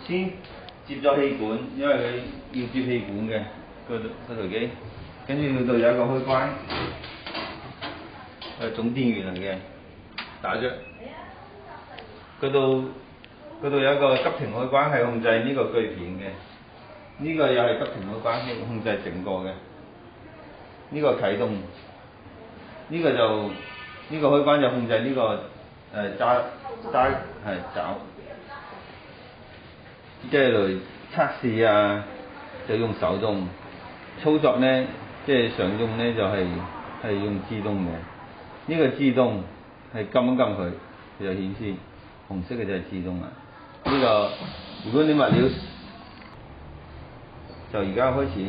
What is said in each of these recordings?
先接咗氣管，因為佢要接氣管嘅嗰台機，跟住度有一個開關，係總電源嚟嘅，打咗。嗰度有一個急停開關係控制呢個鋸片嘅，呢個又係急停開關係控制整個嘅。呢個啟動，呢個開關就控制呢個揸爪。即係嚟測試啊，就用手動操作呢，即係常用呢就係用自動嘅。呢個自動係撳一撳佢，佢就顯示紅色嘅就係自動啦。呢個如果你物料就而家開始。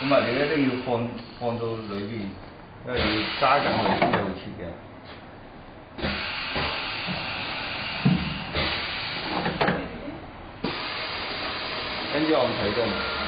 咁物料咧都要放到裏邊，因為要揸緊佢先有切嘅。跟住按啟動。